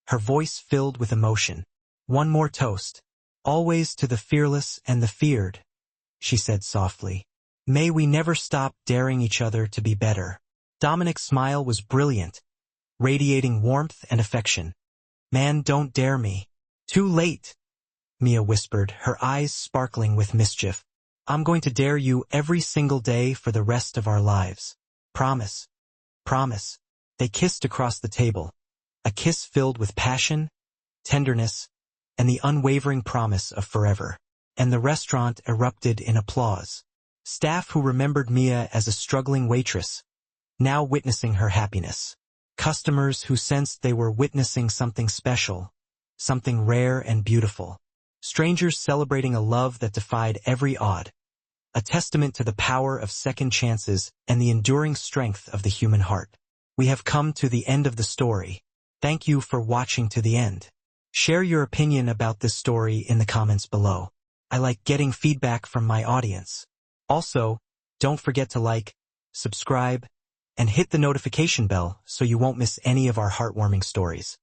her voice filled with emotion. One more toast. Always to the fearless and the feared, she said softly. May we never stop daring each other to be better. Dominic's smile was brilliant, radiating warmth and affection. Man, don't dare me. Too late, Mia whispered, her eyes sparkling with mischief. I'm going to dare you every single day for the rest of our lives. Promise. Promise. They kissed across the table, a kiss filled with passion, tenderness, and the unwavering promise of forever. And the restaurant erupted in applause. Staff who remembered Mia as a struggling waitress, now witnessing her happiness. Customers who sensed they were witnessing something special, something rare and beautiful. Strangers celebrating a love that defied every odd. A testament to the power of second chances and the enduring strength of the human heart. We have come to the end of the story. Thank you for watching to the end. Share your opinion about this story in the comments below. I like getting feedback from my audience. Also, don't forget to like, subscribe, and hit the notification bell so you won't miss any of our heartwarming stories.